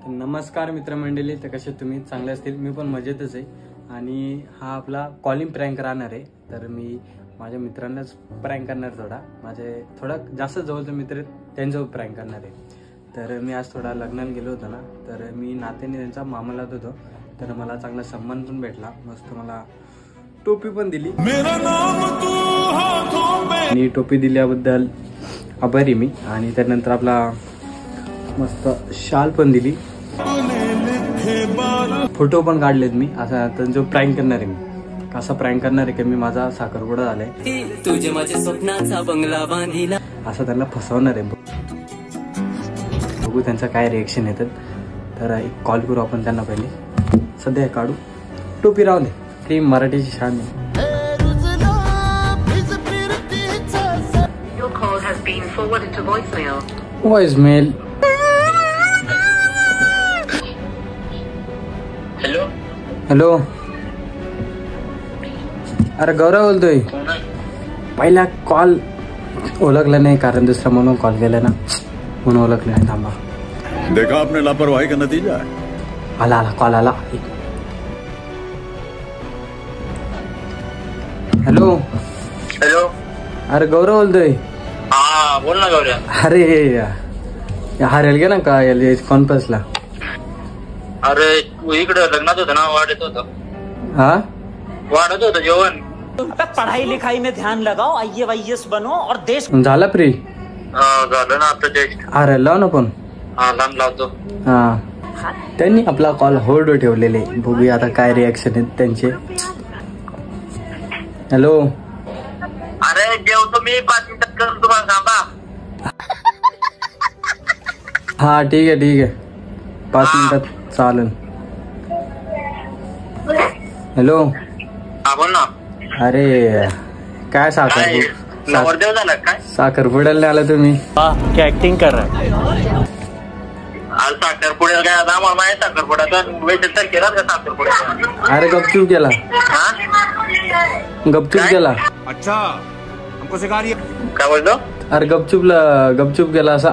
नमस्कार मित्रमंडळी, तर कसे तुम्ही? चांगले असतील, मी पण मजेतच आहे. आणि हा आपला कॉलिंग प्रँक राहणार आहे. तर मी माझ्या मित्रांनाच प्रँक करणार, थोडा जास्त जवळचे मित्र त्यांच्यावर प्रँक करणार आहे. तर मी आज थोडा लग्नाला गेलो होतो ना, तर मी नात्याने त्यांचा मामा लावत होतो. तर मला चांगला सन्मान पण भेटला, मस्त मला टोपी पण दिली. आणि टोपी दिल्याबद्दल आभारी मी. आणि त्यानंतर आपला मस्त शाल पण दिली, फोटो पण काढलेत मी. असा त्यांचा प्रँक करणार आहे मी. कसा प्रँक करणार आहे की मी माझा साखरपुडा झालाय, तुझे माझ्या स्वप्नाचा बंगला बांधिला, असं त्यांना फसवणार आहे. बघू त्यांचा काय रिएक्शन येतात. तर एक कॉल करू आपण त्यांना. पहिले सध्या काढू, टोपी राहू दे, ती मराठीची शान आहे. व्हॉइसमेल. हॅलो, अरे गौरव बोलतोय. पहिला कॉल ओळखला नाही, कारण दुसरा म्हणून कॉल केला ना, म्हणून ओळखलं नाही. थांबा, देखा आपने लापरवाही का नतीजा. आला कॉल आला. हॅलो हॅलो, अरे गौरव बोलतोय. हा बोल ना गौऱ्या. अरे हारेल गे ना का कॉन्फरन्सला. अरे इकडे लग्नात होतं ना, वाढत होतं. हा, वाढत होतं जेवण. पढ़ाई लिखाई में ध्यान लगाओ, IAS बनो और देश. झाला फ्री झालं ना आता जस्ट. अरे लाव ना पण. हा लांब लावतो. हा, त्यांनी आपला कॉल होल्ड ठेवलेले. बघूया आता काय रिॲक्शन आहेत त्यांचे. हॅलो, अरे जेवतो मी, 5 मिनिटात करून तुम्हाला सांगा. हा ठीक आहे 5 मिनिटात चालेल. हॅलो, हा बोल ना. अरे काय नवरदेव झाला काय? साखरपुड्याला आला तुम्ही? क्या एक्टिंग कर रहा है? आज साखरपुड्याला काय? आता आम्हाला माहिती साखरपुड्याचा वेळ तर केला का साखरपुड्याचा? अरे गपचूप केला. अच्छा, हमको सिखा रही है. काय बोलतो? अरे गपचूप केला असा.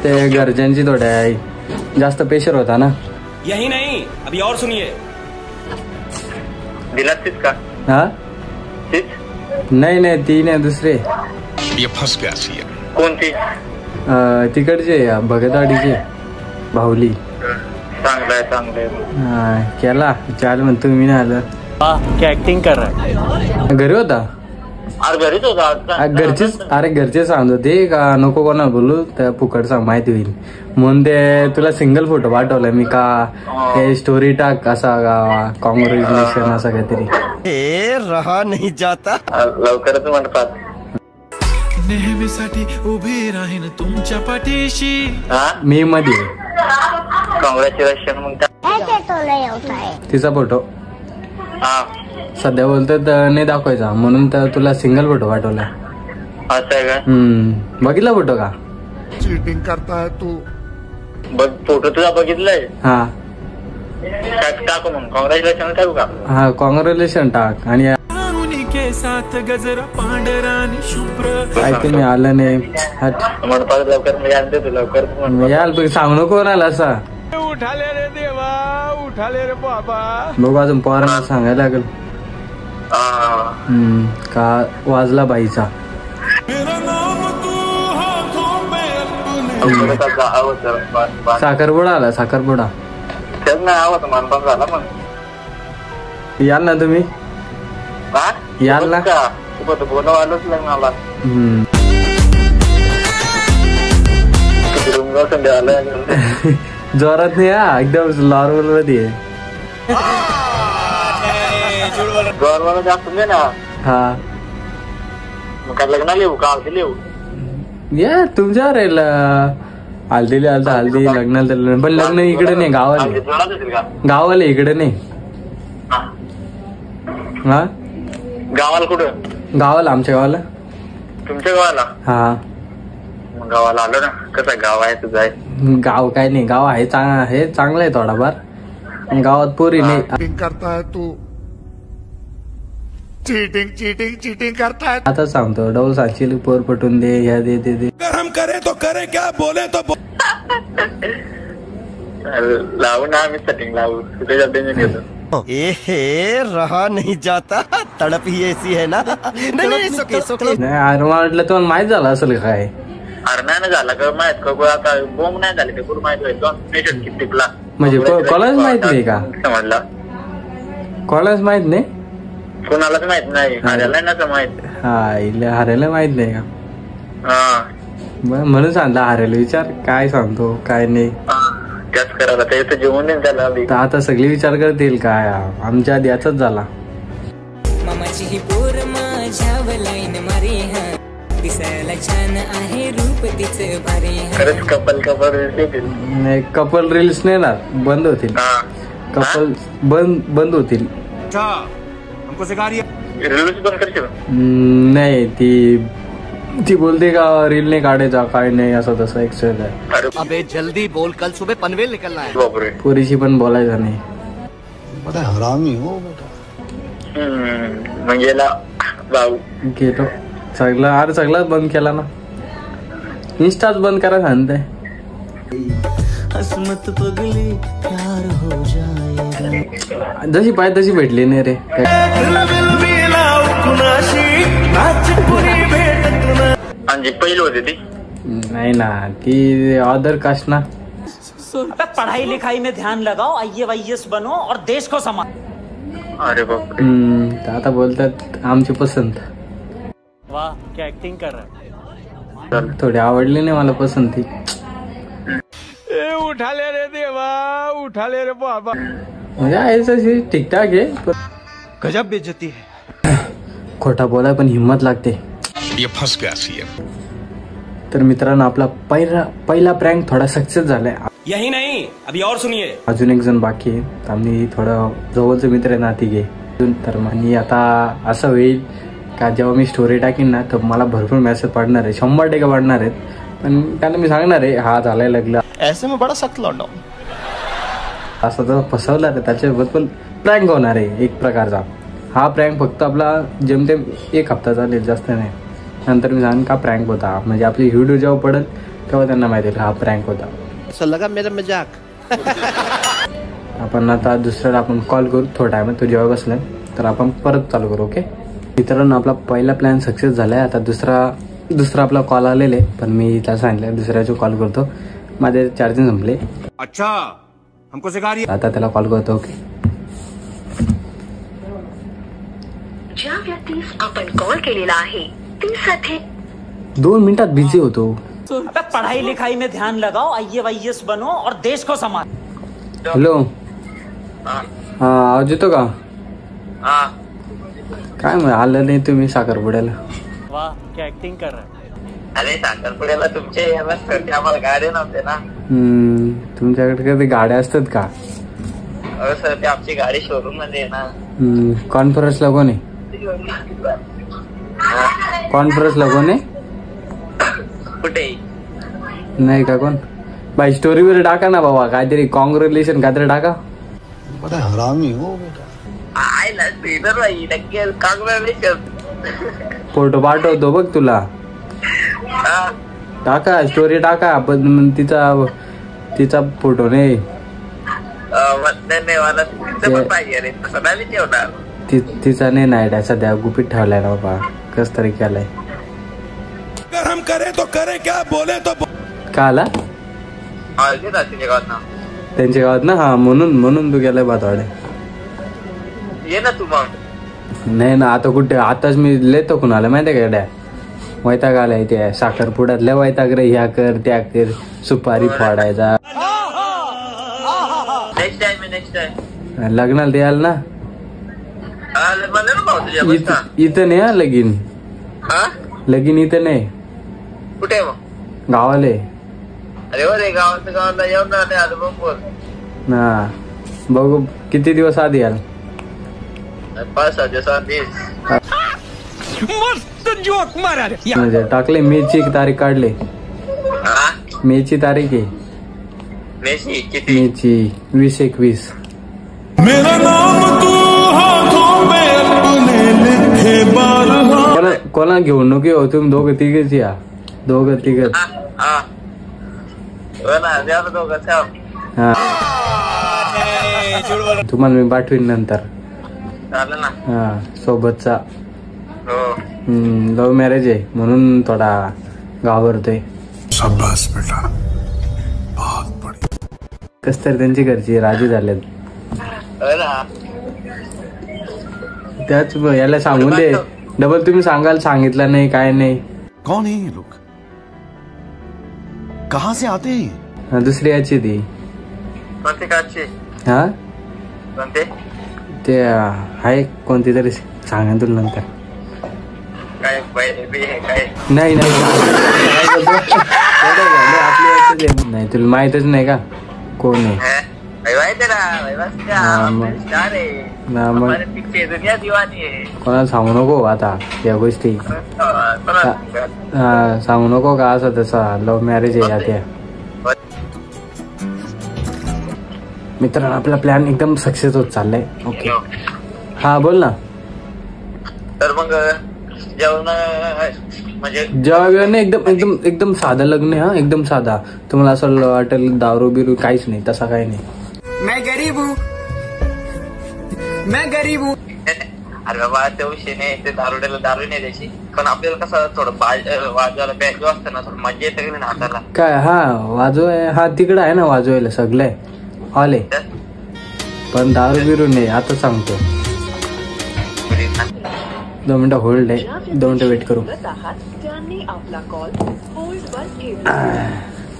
ते घरच्यांची थोड्या जास्त प्रेशर होता ना. यही नहीं, अभी और सुनिए. दिला तीच का? हा, तीच नाही ती नाही, दुसरे. ये फंस गया सी. कोणती? तिकडचे भगतवाडीचे बाहुली. चांगलंय. केला चाल म्हणतो मी. नाही आलं. क्या एक्टिंग कर रहा है? घरी होता. आज घरीच होता. घरचे सांगत होते का नको कोणाला बोलू, त्या फुकट सांग माहिती होईल म्हणून. ते तुला सिंगल फोटो पाठवलाय मी का, ते स्टोरी टाक असा, कॉंग्रॅच्युलेशन असं काहीतरी. रहा नहीं जाता. लवकरच म्हणतात. नेहमीसाठी उभी राहीन तुमच्या पाठीशी. मी मध्ये कॉंग्रॅच्युलेशन म्हणतात. तिचा फोटो हा सध्या बोलतात नाही दाखवायचा, म्हणून तर तुला सिंगल फोटो पाठवला. असं आहे का? बघितला फोटो का? चीटिंग करता है तू. बघ, फोटो तुझा बघितलाय. हा टाकू मग कॉंग्रॅच्युलेशन टाकू का? हा, कॉंग्रॅच्युलेशन टाक. आणि सात गजरा पांढरानी शुभ्र. ऐक मी आलं नाही. म्हणतात लवकर मी आणते तू लवकर. याल सांगू नको ना असा. उठाले रे देवा, उठाले रे बाबा. बघू अजून पोरांना सांगायला लागेल. का वाजला बाईचा. साखरपुडा आला, साखरपुडा. तेच नाही आवत मानपान झाला मग. याल ना तुम्ही? याल ना. बोलव आलोच लग्नाला. जोरात नाही, हा एकदम नॉर्मल मध्ये. गौरवाला जास्त दे ना. हा, मग काय लग्नाला येऊ का हल्दी येऊ? या तुमच्यावर हल्दी लग्नाला. पण लग्न इकडे नाही, गावाला इकडे नाही. हा, गावाला कुठं? गावाला, आमच्या गावाला. तुमच्या गावाला? हा, मग गावाला आलो ना. कसं गाव आहे तुझं? आहे गाव काय नाही, गाव आहे चांगलं आहे थोडाफार. गावात पोरी नाही. करता है तू. चीटिंग करता है. आता सांगतो, डबल सांगशील पोर पटून दे, ह्या दे. हम करे तो करे, क्या बोले तो लावू ना आम्ही सेटिंग लावू तुझ्या टेन्शन घेतो ए रहा नहीं जाता तड़प ही ऐसी है ना नहीं सोके नाही अरे मला वाटलं तुम्हाला माहित झालं असेल काय. अरे नाही ना झाला का माहित का आता बोंब नाही झाले ते कुठं माहित व्हायचं टिपला म्हणजे कॉलेज माहित नाही का? समजला कॉलेज माहित नाही कोणालाच माहित नाही हारायला ना माहित. हा इला हारायला माहित नाही का? हा म्हणून सांगता हारायला विचार काय सांगतो काय नाही. जास्त करायला ते तर जेवण नाही झालं आधी. तर आता सगळे विचार करतील काय आमच्या आधी याचाच झाला. मामाची ही पोर माझ्यावर लाईन मारी हा दिसायला छान आहे रूप तिचं भारी. खरंच कपल नाही कपल रील्स नाही ना बंद होतील. कपल बंद होतील. रील्स बंद करशील? नाही ती बोलते का रील नाही काढायचा काय नाही असं तसं एक्सरसाइज आहे. अबे जल्दी बोल कल सुबह पनवेल निकलना है. बापरे पुरीशी पण बोलायचं नाही. हरामी हो बेटा. म्हणजे भाऊ गेलो सगळाच बंद केला ना. इंस्टाच बंद करा सांगते. हसमत पगली प्यार हो जाएगा. जशी पाय तशी भेटली नाही रे. आणि पहिली होती ती नाही ना ती अदर कास्ट ना. अबे पढ़ाई लिखाई में ध्यान लगाओ IAS बनो और देश को संभालो. अरे बापरे. तर आता बोलतात आमची पसंत. वाह क्या एक्टिंग कर रहा है. थोडी आवडली नाही मला पसंती. ए उठाले रे देवा उठाले रे बाबा. म्हणजे आहे तशी ठीकठाक आहे. गजब बेइज्जती है. खोटा बोलाय पण हिम्मत लागते. ये फंस गया सीएम. तर मित्रांनो आपला पहिला प्रँक थोडा सक्सेस झालाय. यही नहीं अभी और सुनिए. अजून एक जण बाकी आहे. आम्ही थोडं जवळचे मित्र आहे ना तिघे. तर आणि आता असं होईल का जेव्हा मी स्टोरी टाकीन ना तर मला भरपूर मेसेज पडणार आहे. 100% पडणार आहेत. पण त्यांना मी सांगणार आहे हा झालाय लग्न ऐसे में बड़ा सख्त लौंडा. असं तर फसवलं आहे त्याच्यासोबत पण प्रँक होणार आहे एक प्रकारचा. हा प्रँक फक्त आपला जेमतेम 1 हप्ता चालेल जास्त नाही. नंतर मी सांग का प्रँक होता म्हणजे आपली व्हिडिओ जेव्हा पडेल तेव्हा त्यांना माहिती आहे हा प्रँक होता. असं लगा मेरा मजाक. आपण आता दुसऱ्याला आपण कॉल करू थोड्या टायमात. तो जेव्हा बसलाय तर आपण परत चालू करू. ओके मित्रांनो आपला पहिला प्लॅन सक्सेस झालाय. आता दुसरा आपला कॉल आलेला आहे पण मी त्याला सांगितलं दुसऱ्याचा कॉल करतो. माझे चार्जिंग संपले. अच्छा हमको सिखा रही है. आता त्याला कॉल करतो. ओके ज्या व्यक्तीस आपण कॉल केलेला आहे ती सध्या 2 मिनिटात बिझी होतो. अबे पढ़ाई लिखाई में ध्यान लगाओ IAS बनो और देश को संभालो. हॅलो हा आवाज येतो का? हा काय मग आलं नाही तुम्ही साखरपुड्याला. वाह क्या एक्टिंग कर रहा है. अरे साखरपुड्याला तुमचे आम्हाला गाडी नव्हते ना. तुमच्याकडे कधी गाड्या असतात का? अरे सर ते आमची गाडी शोरूम मध्ये आहे ना. कॉन्फरन्सला कोण आहे? कॉन्फरन्सला कोण आहे? कुठे नाही का कोण? बाई स्टोरीवर टाका ना बाबा काहीतरी कॉंग्रॅच्युलेशन काहीतरी टाका. बड़ा हरामी हो बेटा. आयला श्रीधर भाई नक्की कॉंग्रॅच्युलेशन. फोटो पाठवतो बघ तुला. टाका स्टोरी टाका पण तिचा फोटो नाही. मला तुमचं पण पाहिजे रे तसं नाही ठेवणार. तिचा नाही नाईट सध्या गुपित ठेवलाय ना बाबा. कस तरी केलाय. अगर हम करे तो करे क्या बोले तो का आला त्यांच्या गावात ना. हा म्हणून तू गेलाय बातवाडे. ये ना तू मग. नाही ना आता कुठे आताच मी लेतो कुणाला माहितीये का डॅ वैताग आलाय. ते साखरपुड्यात लय वैताग रे. ह्या कर त्या कर सुपारी फोडायचा. नेक्स्ट टाइम लग्नाला द्याल ना. इथं नाही हा लगीन. लगीन इथं नाही कुठे मग गावाले. अरे रे गावाला येऊन नाही आलं मग बोल ना. बघू किती दिवस आधी याल. 5-6 दिवस. मस्त जोक मारा रे. म्हणजे टाकले मेची तारीख काढले. मेची तारीख आहे. मेची किती? मेची 20-21. मेरा नाम तू हाथों में अपने लिखे बार. कोणा घेऊन नको तुम्ही दोघं तिघच या. दोघं तिघच. हा तुम्हाला मी पाठवीन नंतर. चालेल ना. हा सोबतचा. हो. लव्ह मॅरेज आहे म्हणून थोडा घाबरतोय. शाबाश बेटा, बहुत बढिया. कस तर त्यांची घरची राजी झालेत. त्याच याला सांगून दे डबल. तुम्ही सांगाल सांगितलं नाही काय नाही. कौन है ये लोग, कहाँ से आते हैं? दुसरी याची ती. कोणते काची? हा कोणते? ते आहे कोणती तरी सांगा तुला नंतर. काय काय नाही नाही नाही तुला माहितच नाही का कोण आहे? कोणाला सांगू नको आता या गोष्टी. सांगू नको का असं तसा लव्ह मॅरेज आहे आता. मित्रांनो आपला प्लॅन एकदम सक्सेस होत चाललाय. ओके हा बोल ना. तर मग जेवण म्हणजे जेवण एकदम एकदम एकदम साधा लग्न आहे. हा एकदम साधा. तुम्हाला असं वाटेल दारू बिरू काहीच नाही तसा काही नाही. मैं गरीब हूँ, मैं गरीब हूँ. अरे बाबा त्या विषयी नाही. ते दारुड्याला दारू नाही द्यायची. पण आपल्याला कसं थोडं वाजवायला बॅग असतं ना, थोडं मजा येते ना हाताला. काय हा वाजवाय हा तिकडं आहे ना वाजवायला सगळे आले. पण दारू बिरू नाही आता सांगतो. 2 मिनिटं होल्ड आहे. 2 मिनिटं वेट करू. त्यांनी आपला कॉल होल्डवर ठेवला.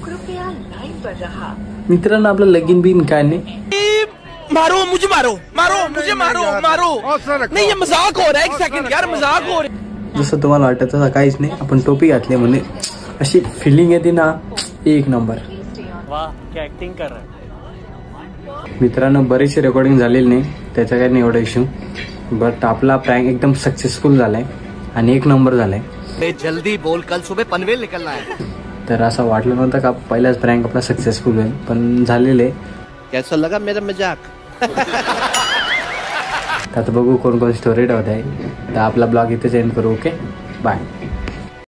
कृपया लाईनवर रहा. मित्रांनो आपलं लगीन बिन काय नाही. मारो मुझे, मारो मारो मुझे, मारो मारो. नहीं ये मजाक हो रहा है. 1 सेकंड यार, मजाक हो रहा है. जसं तुम्हाला वाटत तसं काहीच नाही. आपण टोपी घातली म्हणजे अशी फिलिंग येते ना एक नंबर. वाह क्या ऍक्टिंग कर रहा है. मित्रांनो बरीचशी रेकॉर्डिंग झालेली नाही त्याचा काही नाही एवढा इश्यू. बट आपला प्रँक एकदम सक्सेसफुल झालाय आणि 1 नंबर झालाय. जल्दी बोल, कल सुबह पनवेल निकलना है. तर असं वाटलं नव्हतं का पहिलाच प्रँक आपला सक्सेसफुल होईल पण झालेले. कैसा लगा मेरा मजाक? आता बघू कोण कोण स्टोरी ठेवत आहे. तर आपला ब्लॉग इथेच एंड करू. Okay bye.